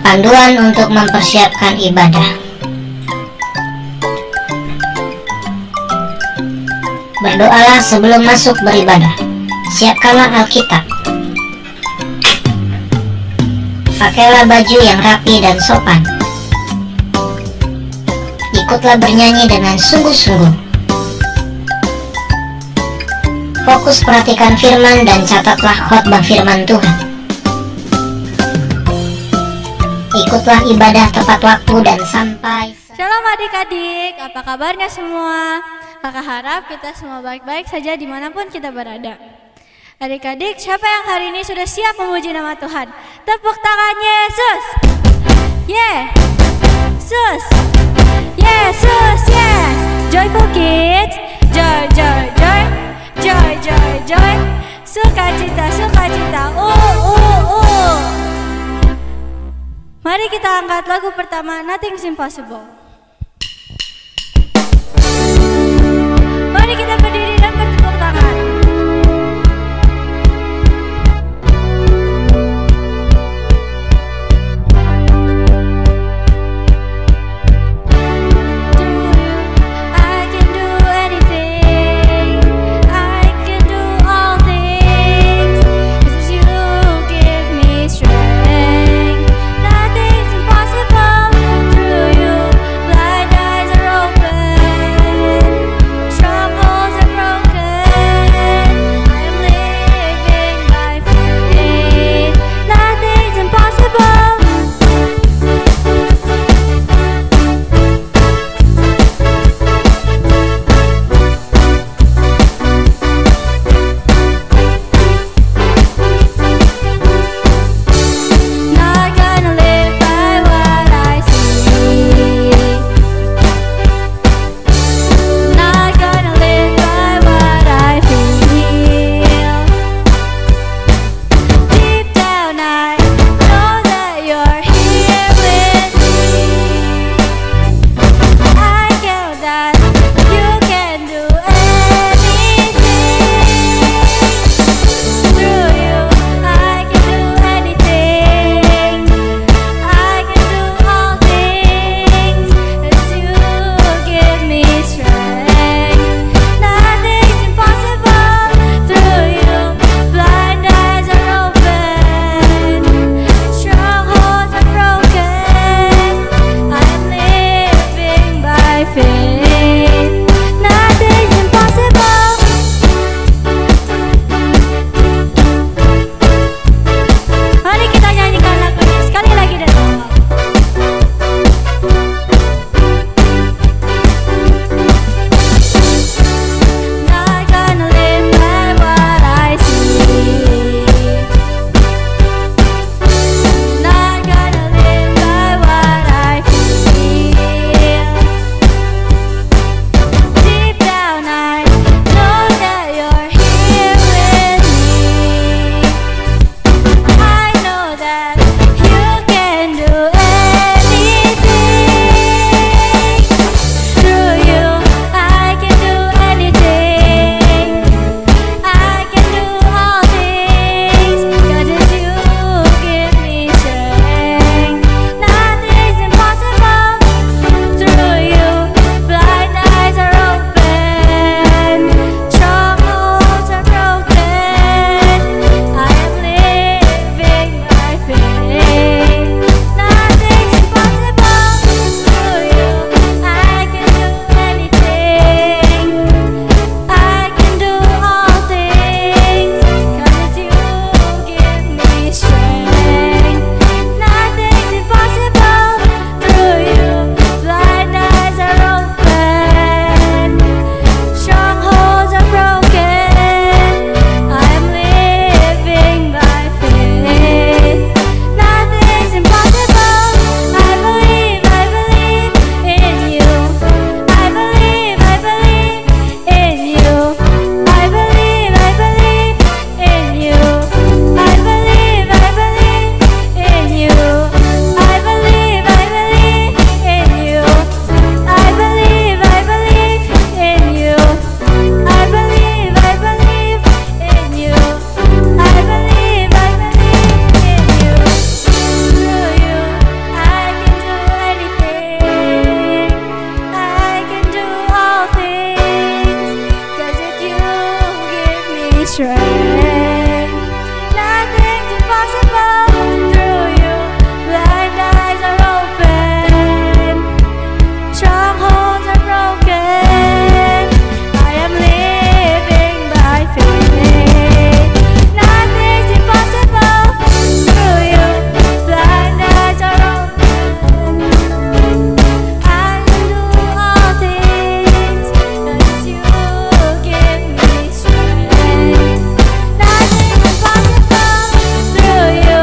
Panduan untuk mempersiapkan ibadah. Berdoalah sebelum masuk beribadah. Siapkanlah Alkitab. Pakailah baju yang rapi dan sopan. Ikutlah bernyanyi dengan sungguh-sungguh. Fokus perhatikan firman dan catatlah khotbah firman Tuhan. Ikutlah ibadah tepat waktu dan sampai. Shalom adik-adik, apa kabarnya semua? Kakak harap kita semua baik-baik saja dimanapun kita berada. Adik-adik, siapa yang hari ini sudah siap memuji nama Tuhan? Tepuk tangan Yesus. Yesus. Yesus, yes. Joyful kids. Joy, joy, joy. Joy, joy, joy. Sukacita, sukacita. Mari kita angkat lagu pertama, Nothing's Impossible. Mari kita berdiri dan bertepuk tangan. strength. Nothing's impossible through you. Blind eyes are open, strongholds are broken. I am living by faith. Nothing's impossible through you. Blind eyes are open. I can do all things 'cause you give me strength. Nothing's impossible through you.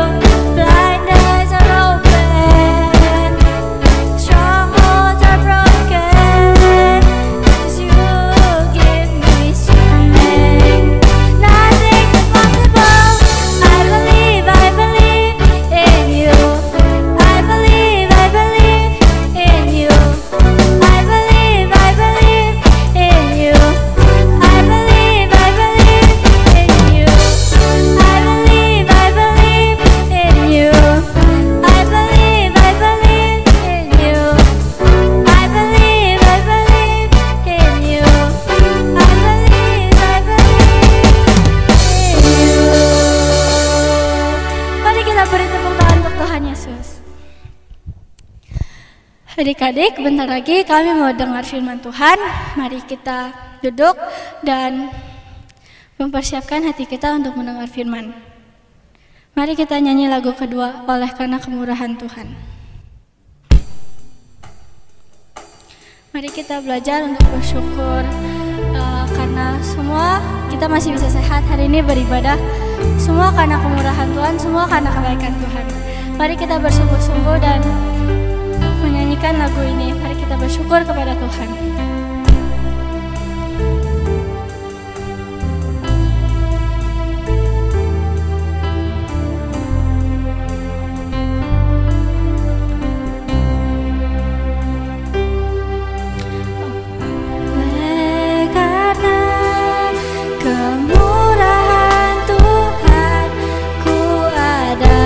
Blind eyes are open, strongholds are broken. 'Cause you give me strength. Nothing's impossible. I believe in you. I believe in you. I believe in you. I believe in you. I believe in you. I believe in you. I believe in you. I believe in you. Mari kita beri tepuk tangan untuk Tuhan Yesus. Adik-adik, bentar lagi kami mau dengar firman Tuhan. Mari kita duduk dan mempersiapkan hati kita untuk mendengar firman. Mari kita nyanyi lagu kedua, Oleh Karena Kemurahan Tuhan. Mari kita belajar untuk bersyukur karena semua kita masih bisa sehat hari ini beribadah. Semua karena kemurahan Tuhan, semua karena kebaikan Tuhan. Mari kita bersungguh-sungguh dan menyanyikan lagu ini. Mari kita bersyukur kepada Tuhan. Oleh karena kemurahan Tuhan, ku ada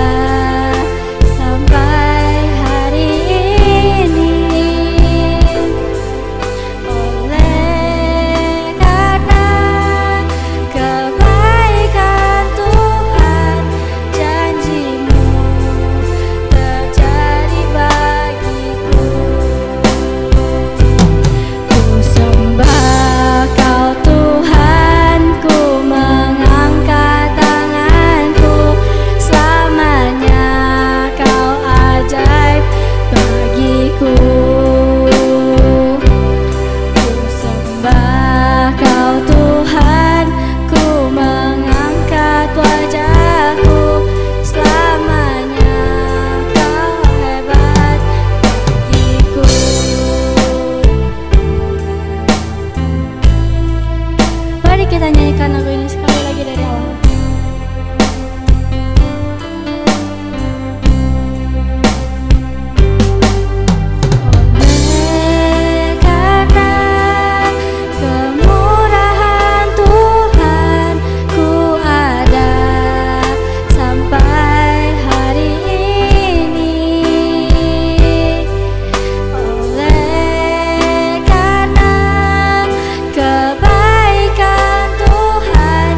sampai hari ini. Oleh karena kebaikan Tuhan, janji-Mu terjadi bagiku. Ku sembah Kau Tuhan, ku mengangkat tanganku. Selamanya Kau ajaib bagiku. Ku sembah Kau Tuhan, ku mengangkat wajahku. Selamanya Kau hebat bagiku. Mari kita nyanyikan lagu ini sekali lagi dari awal. Oleh karena kemurahan Tuhan, ku ada sampai hari ini. Oleh karena kebaikan Tuhan,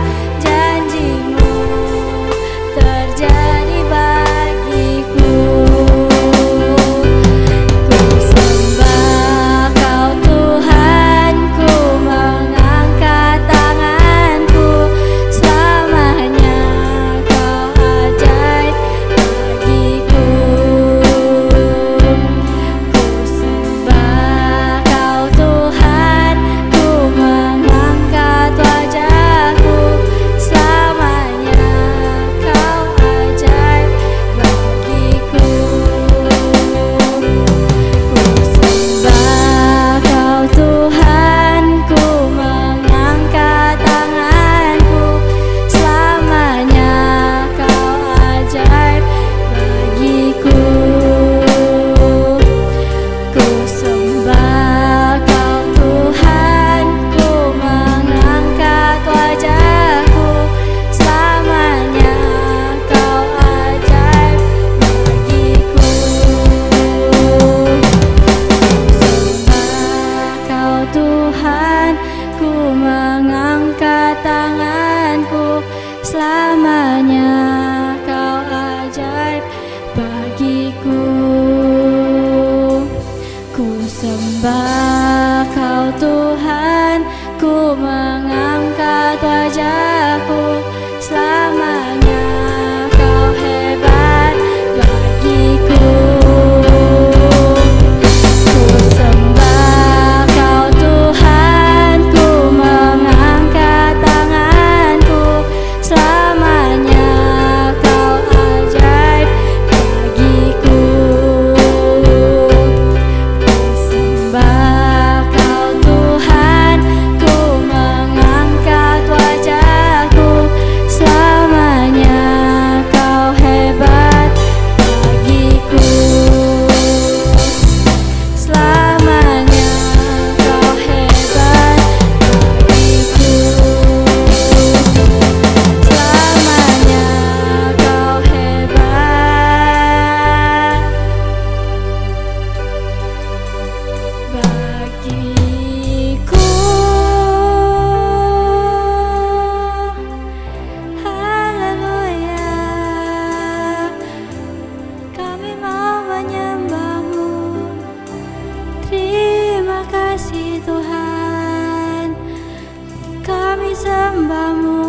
kami sembahmu,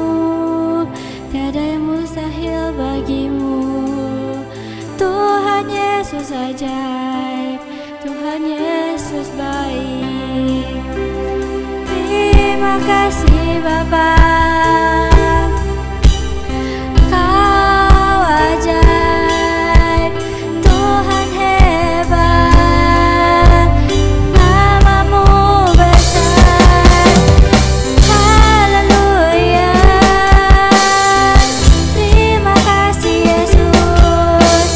tiada yang mustahil bagimu. Tuhan Yesus ajaib, Tuhan Yesus baik. Terima kasih Bapa, Kau ajaib, Tuhan hebat, namamu besar. Haleluya. Terima kasih Yesus,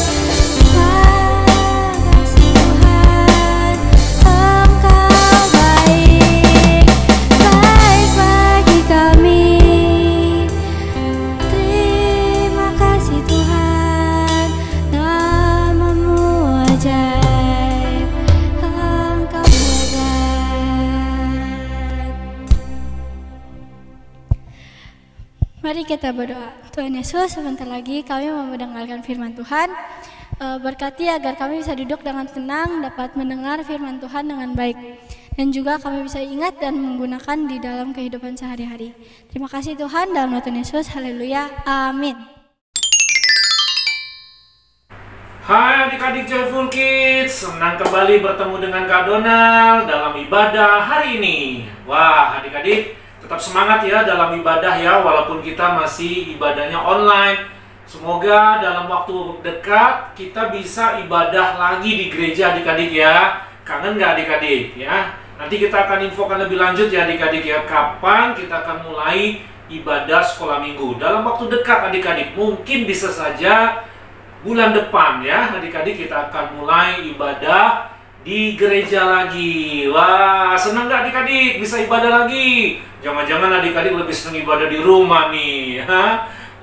makasih Tuhan, Engkau baik, baik bagi kami. Terima kasih Tuhan, namamu ajaib, Engkau hebat. Mari kita berdoa. Tuhan Yesus, sebentar lagi kami mau mendengarkan firman Tuhan. Berkati agar kami bisa duduk dengan tenang, dapat mendengar firman Tuhan dengan baik, dan juga kami bisa ingat dan menggunakan di dalam kehidupan sehari-hari. Terima kasih Tuhan, dalam nama Tuhan Yesus, haleluya, amin. Hai adik-adik Joyful Kids, senang kembali bertemu dengan Kak Donald dalam ibadah hari ini. Wah, adik-adik tetap semangat ya dalam ibadah ya, walaupun kita masih ibadahnya online. Semoga dalam waktu dekat kita bisa ibadah lagi di gereja adik-adik ya. Kangen nggak adik-adik ya? Nanti kita akan infokan lebih lanjut ya adik-adik ya, kapan kita akan mulai ibadah sekolah minggu. Dalam waktu dekat adik-adik, mungkin bisa saja bulan depan ya adik-adik kita akan mulai ibadah di gereja lagi. Wah, senang gak adik-adik bisa ibadah lagi? Jangan-jangan adik-adik lebih senang ibadah di rumah nih.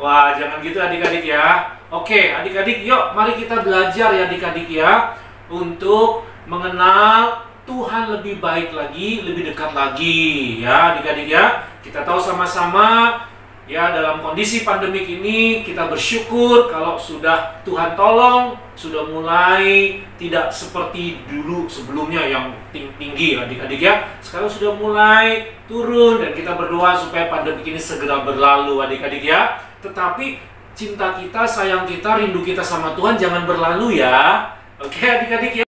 Wah, jangan gitu adik-adik ya. Oke, adik-adik yuk mari kita belajar ya adik-adik ya, untuk mengenal Tuhan lebih baik lagi, lebih dekat lagi ya adik-adik ya. Kita tahu sama-sama ya, dalam kondisi pandemik ini kita bersyukur kalau sudah Tuhan tolong, sudah mulai tidak seperti dulu sebelumnya yang tinggi adik-adik ya. Sekarang sudah mulai turun dan kita berdoa supaya pandemik ini segera berlalu adik-adik ya. Tetapi cinta kita, sayang kita, rindu kita sama Tuhan jangan berlalu ya. Oke adik-adik ya.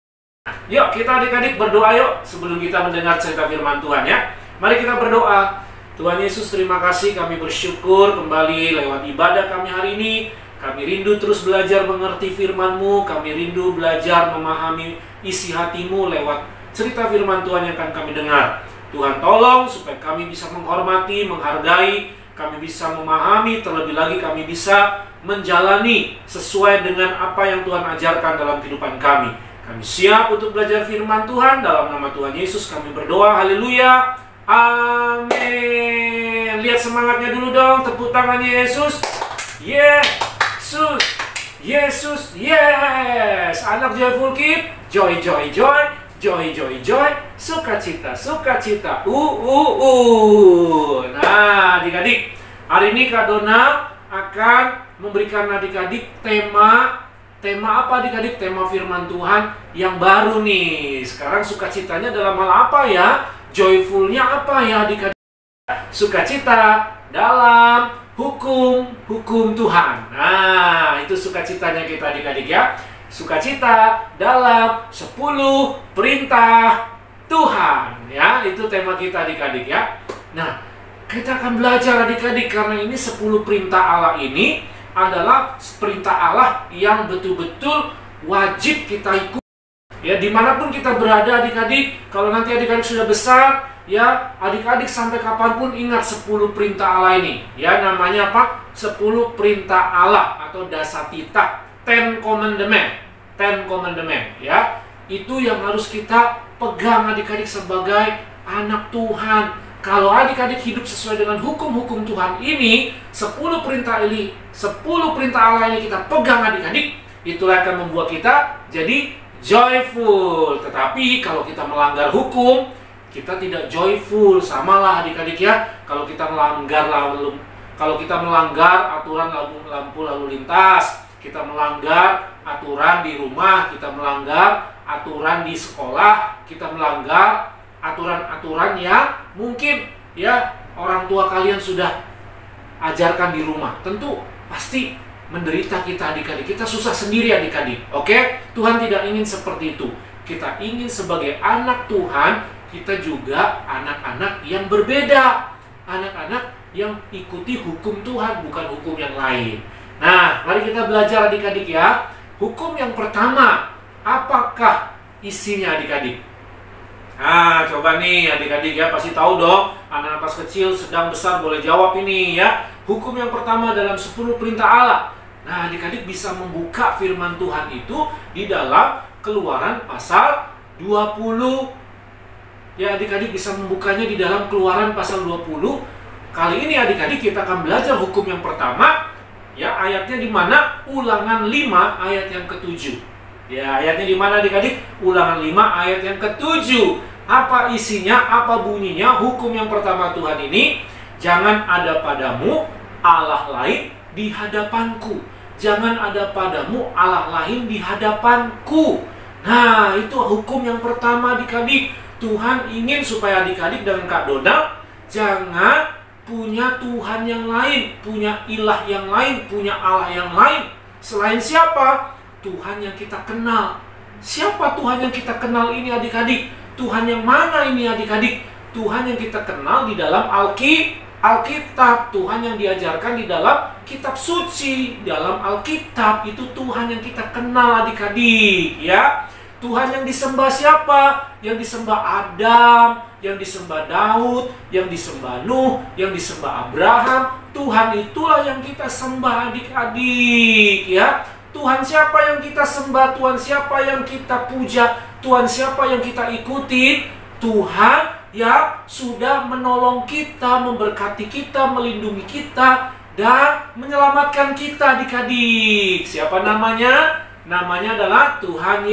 Yuk kita adik-adik berdoa yuk sebelum kita mendengar cerita firman Tuhan ya. Mari kita berdoa. Tuhan Yesus, terima kasih, kami bersyukur kembali lewat ibadah kami hari ini. Kami rindu terus belajar mengerti firman-Mu, kami rindu belajar memahami isi hati-Mu lewat cerita firman Tuhan yang akan kami dengar. Tuhan tolong supaya kami bisa menghormati, menghargai, kami bisa memahami, terlebih lagi kami bisa menjalani sesuai dengan apa yang Tuhan ajarkan dalam kehidupan kami. Kami siap untuk belajar firman Tuhan, dalam nama Tuhan Yesus kami berdoa, haleluya. Amin. Lihat semangatnya dulu dong. Tepuk tangannya Yesus. Yesus. Yesus. Yes. Anak Joyful Kid. Joy, joy, joy. Joy, joy, joy. Sukacita, sukacita. Nah, adik-adik, hari ini Kak Dona akan memberikan adik-adik tema apa adik-adik? Tema firman Tuhan yang baru nih. Sekarang sukacitanya dalam hal apa ya? Joyfulnya apa ya adik-adik? Sukacita dalam hukum Tuhan. Nah, itu sukacitanya kita adik-adik ya. Sukacita dalam 10 perintah Tuhan ya. Itu tema kita adik-adik ya. Nah, kita akan belajar adik-adik karena ini 10 perintah Allah ini adalah perintah Allah yang betul-betul wajib kita ikut. Ya, dimanapun kita berada adik-adik, kalau nanti adik-adik sudah besar, ya adik-adik sampai kapanpun ingat 10 perintah Allah ini. Ya, namanya apa? 10 perintah Allah atau dasatita, Ten Commandment. Ten Commandment, ya. Itu yang harus kita pegang adik-adik sebagai anak Tuhan. Kalau adik-adik hidup sesuai dengan hukum-hukum Tuhan ini, 10 perintah ini, 10 perintah Allah ini kita pegang adik-adik, itulah akan membuat kita jadi joyful. Tetapi kalau kita melanggar hukum, kita tidak joyful. Samalah adik-adik ya. Kalau kita melanggar aturan lampu lalu lintas, kita melanggar aturan di rumah, kita melanggar aturan di sekolah, kita melanggar aturan-aturan yang mungkin ya orang tua kalian sudah ajarkan di rumah? Tentu pasti menderita kita adik-adik. Kita susah sendiri adik-adik. Oke? Tuhan tidak ingin seperti itu. Kita ingin sebagai anak Tuhan, kita juga anak-anak yang berbeda. Anak-anak yang ikuti hukum Tuhan, bukan hukum yang lain. Nah, mari kita belajar adik-adik ya. Hukum yang pertama, apakah isinya adik-adik? Nah, coba nih adik-adik ya, pasti tahu dong. Anak-anak kelas kecil, sedang, besar boleh jawab ini ya. Hukum yang pertama dalam 10 perintah Allah. Nah, adik-adik bisa membuka firman Tuhan itu di dalam Keluaran pasal 20. Ya, adik-adik bisa membukanya di dalam Keluaran pasal 20. Kali ini adik-adik kita akan belajar hukum yang pertama. Ya, ayatnya di mana? Ulangan 5 ayat yang ke-7. Ya, ayatnya di mana adik-adik? Ulangan 5 ayat yang ke-7. Apa isinya? Apa bunyinya? Hukum yang pertama Tuhan ini, jangan ada padamu Allah lain di hadapanku. Jangan ada padamu Allah lain di hadapanku. Nah, itu hukum yang pertama adik-adik. Tuhan ingin supaya adik-adik dengan Kak Dona jangan punya Tuhan yang lain, punya ilah yang lain, punya Allah yang lain. Selain siapa? Tuhan yang kita kenal. Siapa Tuhan yang kita kenal ini adik-adik? Tuhan yang mana ini adik-adik? Tuhan yang kita kenal di dalam Alkitab. Tuhan yang diajarkan di dalam kitab suci, dalam Alkitab. Itu Tuhan yang kita kenal adik-adik ya. Tuhan yang disembah siapa? Yang disembah Adam, yang disembah Daud, yang disembah Nuh, yang disembah Abraham. Tuhan itulah yang kita sembah adik-adik ya. Tuhan siapa yang kita sembah? Tuhan siapa yang kita puja? Tuhan siapa yang kita ikuti? Tuhan yang sudah menolong kita, memberkati kita, melindungi kita, dan menyelamatkan kita adik-adik. Siapa namanya? Namanya adalah Tuhan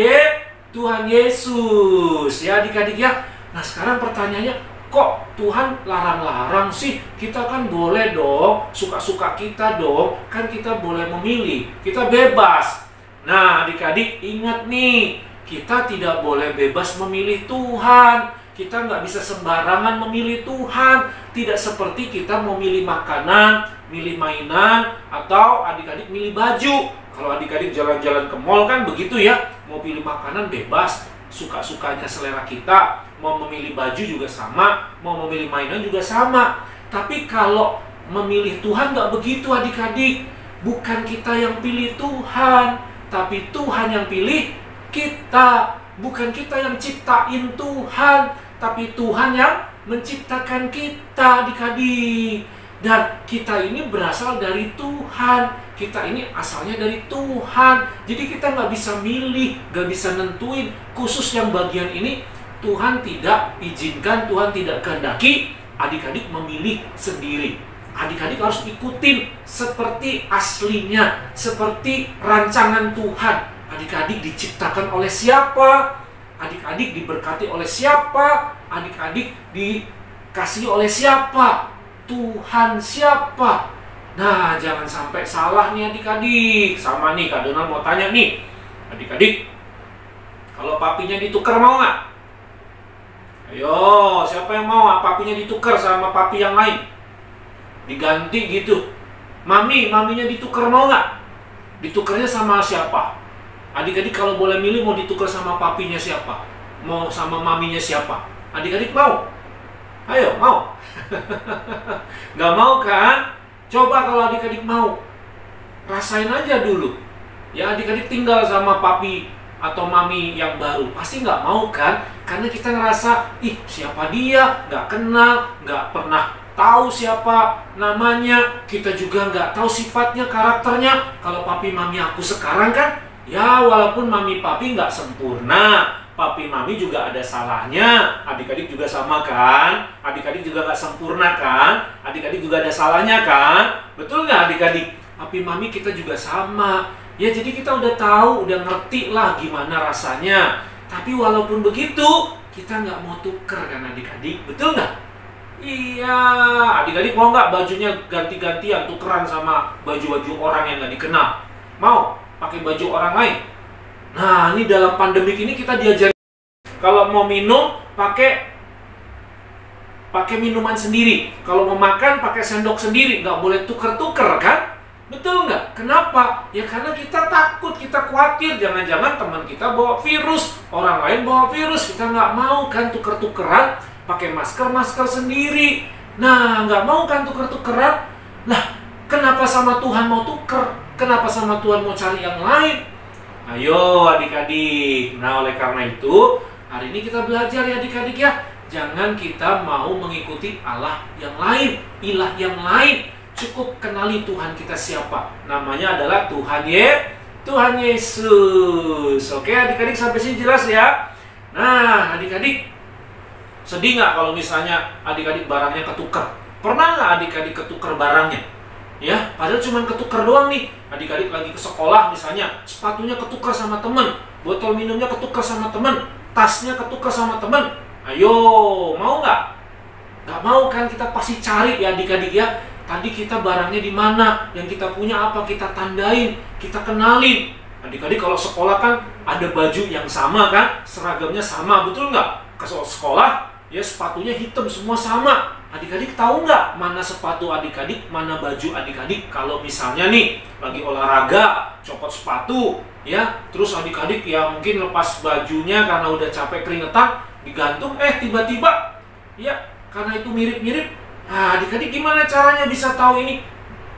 Yesus ya adik-adik ya. Nah, sekarang pertanyaannya, kok Tuhan larang-larang sih? Kita kan boleh dong, suka-suka kita dong. Kan kita boleh memilih, kita bebas. Nah, adik-adik ingat nih, kita tidak boleh bebas memilih Tuhan. Kita nggak bisa sembarangan memilih Tuhan. Tidak seperti kita mau milih makanan, milih mainan, atau adik-adik milih baju. Kalau adik-adik jalan-jalan ke mall kan begitu ya. Mau pilih makanan bebas, suka-sukanya selera kita. Mau memilih baju juga sama, mau memilih mainan juga sama. Tapi kalau memilih Tuhan nggak begitu adik-adik. Bukan kita yang pilih Tuhan, tapi Tuhan yang pilih kita. Bukan kita yang ciptain Tuhan, tapi Tuhan yang menciptakan kita adik-adik. Dan kita ini berasal dari Tuhan. Kita ini asalnya dari Tuhan. Jadi kita nggak bisa milih, nggak bisa nentuin. Khusus yang bagian ini Tuhan tidak izinkan, Tuhan tidak kehendaki adik-adik memilih sendiri. Adik-adik harus ikutin seperti aslinya, seperti rancangan Tuhan. Adik-adik diciptakan oleh siapa? Adik-adik diberkati oleh siapa? Adik-adik dikasihi oleh siapa? Tuhan siapa? Nah, jangan sampai salah nih adik-adik. Sama nih, Kak Donald mau tanya nih. Adik-adik, kalau papinya ditukar mau nggak? Ayo, siapa yang mau papinya ditukar sama papi yang lain? Diganti gitu. Maminya ditukar mau nggak? Ditukarnya sama siapa? Adik-adik kalau boleh milih mau ditukar sama papinya siapa? Mau sama maminya siapa? Adik-adik mau? Ayo, mau? Nggak mau kan? Coba kalau adik-adik mau, rasain aja dulu. Ya, adik-adik tinggal sama papi atau mami yang baru, pasti nggak mau kan? Karena kita ngerasa, ih siapa dia? Nggak kenal, nggak pernah tahu siapa namanya. Kita juga nggak tahu sifatnya, karakternya. Kalau papi mami aku sekarang kan, ya walaupun mami papi nggak sempurna, papi mami juga ada salahnya. Adik-adik juga sama kan? Adik-adik juga nggak sempurna kan? Adik-adik juga ada salahnya kan? Betul nggak adik-adik? Papi mami kita juga sama. Ya jadi kita udah tahu, udah ngerti lah gimana rasanya. Tapi walaupun begitu, kita nggak mau tuker kan adik-adik? Betul nggak? Iya, adik-adik mau nggak bajunya ganti-gantian, tukeran sama baju-baju orang yang nggak dikenal? Mau pakai baju orang lain? Nah, ini dalam pandemik ini kita diajarin kalau mau minum pakai pakai minuman sendiri. Kalau mau makan pakai sendok sendiri, nggak boleh tuker-tuker kan? Betul nggak? Kenapa? Ya karena kita takut, kita khawatir jangan-jangan teman kita bawa virus, orang lain bawa virus. Kita nggak mau kan tuker-tukeran, pakai masker sendiri. Nah, nggak mau kan tuker-tukeran. Nah, kenapa sama Tuhan mau tuker? Kenapa sama Tuhan mau cari yang lain? Ayo adik-adik. Nah, oleh karena itu, hari ini kita belajar ya adik-adik ya. Jangan kita mau mengikuti Allah yang lain, ilah yang lain. Cukup kenali Tuhan kita siapa. Namanya adalah Tuhan Yesus. Oke adik-adik, sampai sini jelas ya. Nah adik-adik, sedih nggak kalau misalnya adik-adik barangnya ketukar? Pernah nggak adik-adik ketukar barangnya? Ya, padahal cuma ketukar doang nih. Adik-adik lagi ke sekolah misalnya, sepatunya ketukar sama temen, botol minumnya ketukar sama temen, tasnya ketukar sama temen. Ayo, mau nggak? Nggak mau kan, kita pasti cari ya adik-adik ya. Tadi kita barangnya di mana, yang kita punya apa, kita tandain, kita kenalin. Adik-adik kalau sekolah kan ada baju yang sama kan, seragamnya sama, betul nggak? Ke sekolah, ya sepatunya hitam, semua sama. Adik-adik tahu nggak mana sepatu adik-adik, mana baju adik-adik? Kalau misalnya nih, lagi olahraga, copot sepatu, ya, terus adik-adik ya mungkin lepas bajunya karena udah capek keringetan, digantung, tiba-tiba, ya, karena itu mirip-mirip. Nah, adik-adik gimana caranya bisa tahu ini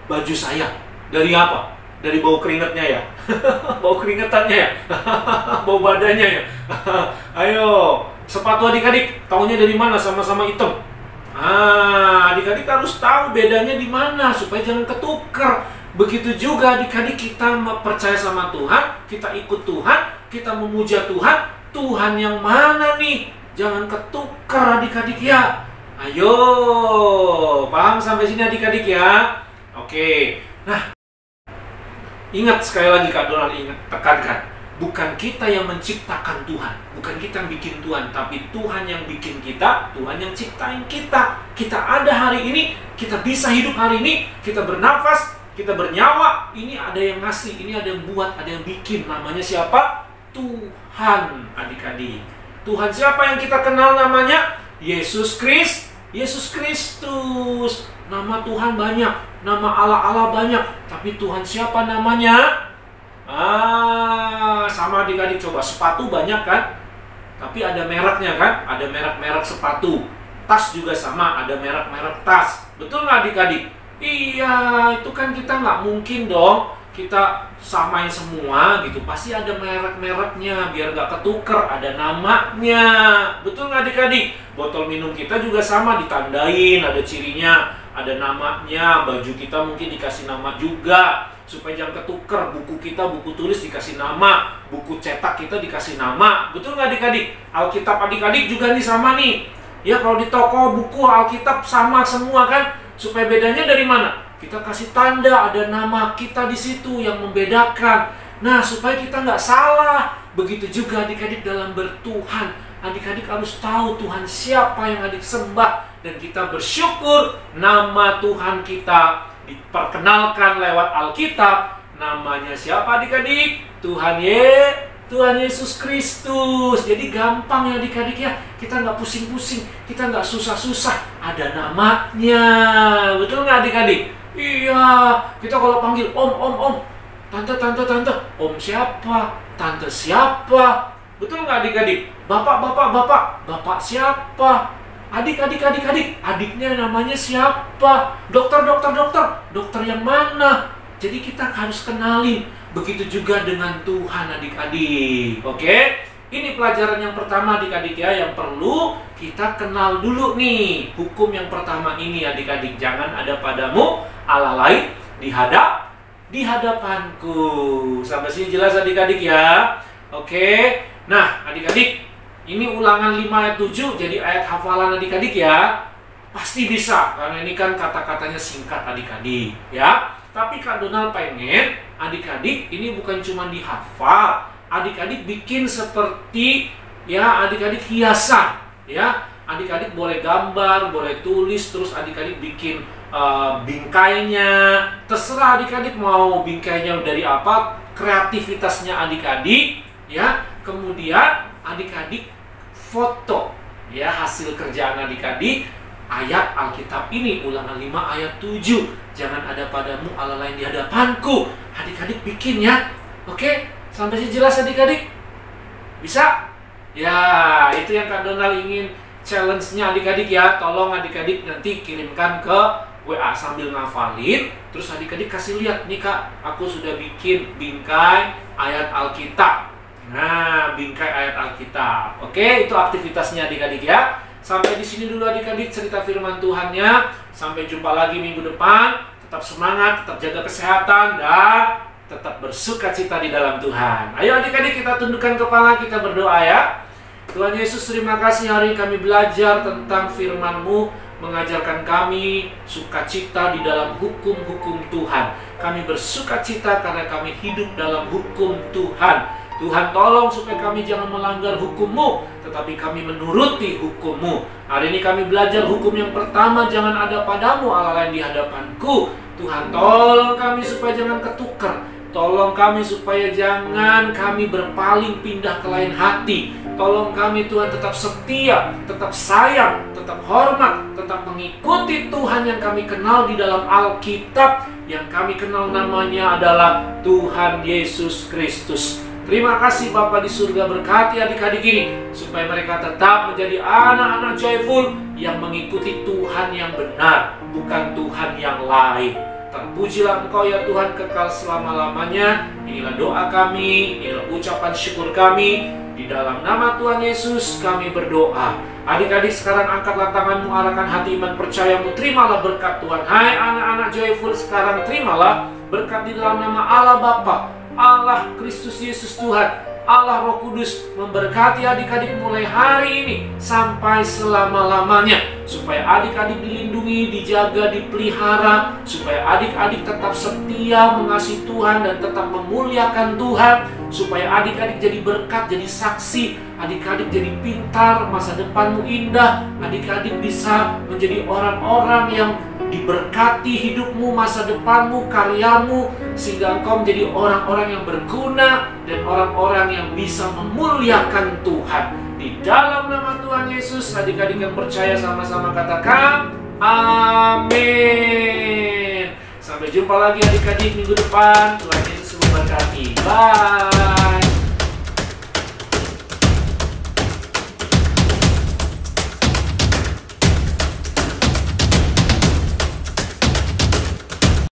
baju saya? Dari apa? Dari bau keringetnya ya? Bau keringetannya ya? Bau badannya ya? Ayo, sepatu adik-adik taunya dari mana? Sama-sama hitam. Adik-adik harus tahu bedanya di mana supaya jangan ketukar. Begitu juga adik-adik kita percaya sama Tuhan, kita ikut Tuhan, kita memuja Tuhan. Tuhan yang mana nih? Jangan ketukar adik-adik ya. Ayo, paham sampai sini adik-adik ya? Oke, nah, ingat sekali lagi Kak Donald tekankan, bukan kita yang menciptakan Tuhan, bukan kita yang bikin Tuhan, tapi Tuhan yang bikin kita, Tuhan yang ciptain kita. Kita ada hari ini, kita bisa hidup hari ini, kita bernafas, kita bernyawa, ini ada yang ngasih, ini ada yang buat, ada yang bikin. Namanya siapa? Tuhan adik-adik. Tuhan siapa yang kita kenal namanya? Yesus Kristus. Nama Tuhan banyak, nama Allah banyak, tapi Tuhan siapa namanya? Sama adik-adik, coba sepatu banyak kan? Tapi ada mereknya kan? Ada merek-merek sepatu. Tas juga sama, ada merek-merek tas. Betul nggak adik-adik? Iya, itu kan kita nggak mungkin dong kita samain semua gitu. Pasti ada merek-mereknya biar nggak ketuker, ada namanya. Betul nggak adik-adik? Botol minum kita juga sama, ditandain, ada cirinya, ada namanya. Baju kita mungkin dikasih nama juga supaya jangan ketuker. Buku kita, buku tulis dikasih nama, buku cetak kita dikasih nama. Betul nggak adik-adik? Alkitab adik-adik juga nih sama nih. Ya, kalau di toko buku Alkitab sama semua kan? Supaya bedanya dari mana? Kita kasih tanda, ada nama kita di situ yang membedakan. Nah, supaya kita nggak salah. Begitu juga adik-adik dalam bertuhan. Adik-adik harus tahu Tuhan siapa yang adik sembah. Dan kita bersyukur nama Tuhan kita diperkenalkan lewat Alkitab. Namanya siapa adik-adik? Tuhan Yesus Kristus. Jadi gampang ya adik-adik ya. Kita nggak pusing-pusing, kita nggak susah-susah. Ada namanya. Betul nggak adik-adik? Iya, kita kalau panggil om, tante, om siapa? Tante siapa? Betul nggak adik-adik? Bapak siapa? Adik, adiknya namanya siapa? Dokter yang mana? Jadi kita harus kenalin. Begitu juga dengan Tuhan adik-adik. Oke? Ini pelajaran yang pertama adik-adik ya, yang perlu kita kenal dulu nih. Hukum yang pertama ini adik-adik, jangan ada padamu Allah lain di hadapanku. Sampai sini jelas adik-adik ya. Oke. Nah, adik-adik, ini Ulangan 5 ayat 7 jadi ayat hafalan adik-adik ya. Pasti bisa, karena ini kan kata-katanya singkat adik-adik ya. Tapi Kak Donald pengen adik-adik ini bukan cuma dihafal, adik-adik bikin seperti ya adik-adik hiasan ya. Adik-adik boleh gambar, boleh tulis, terus adik-adik bikin bingkainya. Terserah adik-adik mau bingkainya dari apa, kreativitasnya adik-adik ya. Kemudian adik-adik foto ya hasil kerjaan adik-adik, ayat Alkitab ini, Ulangan 5 ayat 7. Jangan ada padamu Allah lain di hadapanku. Adik-adik bikin ya. Oke, sampai sini jelas adik-adik? Bisa? Ya, itu yang Kak Donald ingin challenge-nya adik-adik ya. Tolong adik-adik nanti kirimkan ke WA sambil ngafalin. Terus adik-adik kasih lihat, nih Kak, aku sudah bikin bingkai ayat Alkitab. Nah, bingkai ayat Alkitab. Oke, itu aktivitasnya adik-adik ya. Sampai di sini dulu adik-adik cerita firman Tuhannya. Sampai jumpa lagi minggu depan. Tetap semangat, tetap jaga kesehatan, dan tetap bersuka cita di dalam Tuhan. Ayo adik-adik, kita tundukkan kepala, kita berdoa ya. Tuhan Yesus, terima kasih hari ini kami belajar tentang firman-Mu, mengajarkan kami sukacita di dalam hukum-hukum Tuhan. Kami bersuka cita karena kami hidup dalam hukum Tuhan. Tuhan, tolong supaya kami jangan melanggar hukum-Mu, tetapi kami menuruti hukum-Mu. Hari ini kami belajar hukum yang pertama, jangan ada padamu Allah lain di hadapanku. Tuhan, tolong kami supaya jangan ketukar. Tolong kami supaya jangan kami berpaling pindah ke lain hati. Tolong kami Tuhan tetap setia, tetap sayang, tetap hormat, tetap mengikuti Tuhan yang kami kenal di dalam Alkitab. Yang kami kenal namanya adalah Tuhan Yesus Kristus. Terima kasih Bapa di surga, berkati adik-adik ini supaya mereka tetap menjadi anak-anak joyful yang mengikuti Tuhan yang benar, bukan Tuhan yang lain. Terpujilah Engkau ya Tuhan kekal selama-lamanya. Inilah doa kami, inilah ucapan syukur kami. Di dalam nama Tuhan Yesus kami berdoa. Adik-adik sekarang angkatlah tanganmu, arahkan hati iman percayamu. Terimalah berkat Tuhan. Hai anak-anak joyful, sekarang terimalah berkat di dalam nama Allah Bapa, Allah Kristus Yesus Tuhan, Allah Roh Kudus memberkati adik-adik mulai hari ini sampai selama-lamanya. Supaya adik-adik dilindungi, dijaga, dipelihara. Supaya adik-adik tetap setia mengasihi Tuhan dan tetap memuliakan Tuhan. Supaya adik-adik jadi berkat, jadi saksi. Adik-adik jadi pintar, masa depanmu indah. Adik-adik bisa menjadi orang-orang yang diberkati hidupmu, masa depanmu, karyamu, sehingga engkau menjadi orang-orang yang berguna dan orang-orang yang bisa memuliakan Tuhan. Di dalam nama Tuhan Yesus, adik-adik yang percaya sama-sama katakan amin. Sampai jumpa lagi adik-adik minggu depan. Tuhan Yesus memberkati. Bye.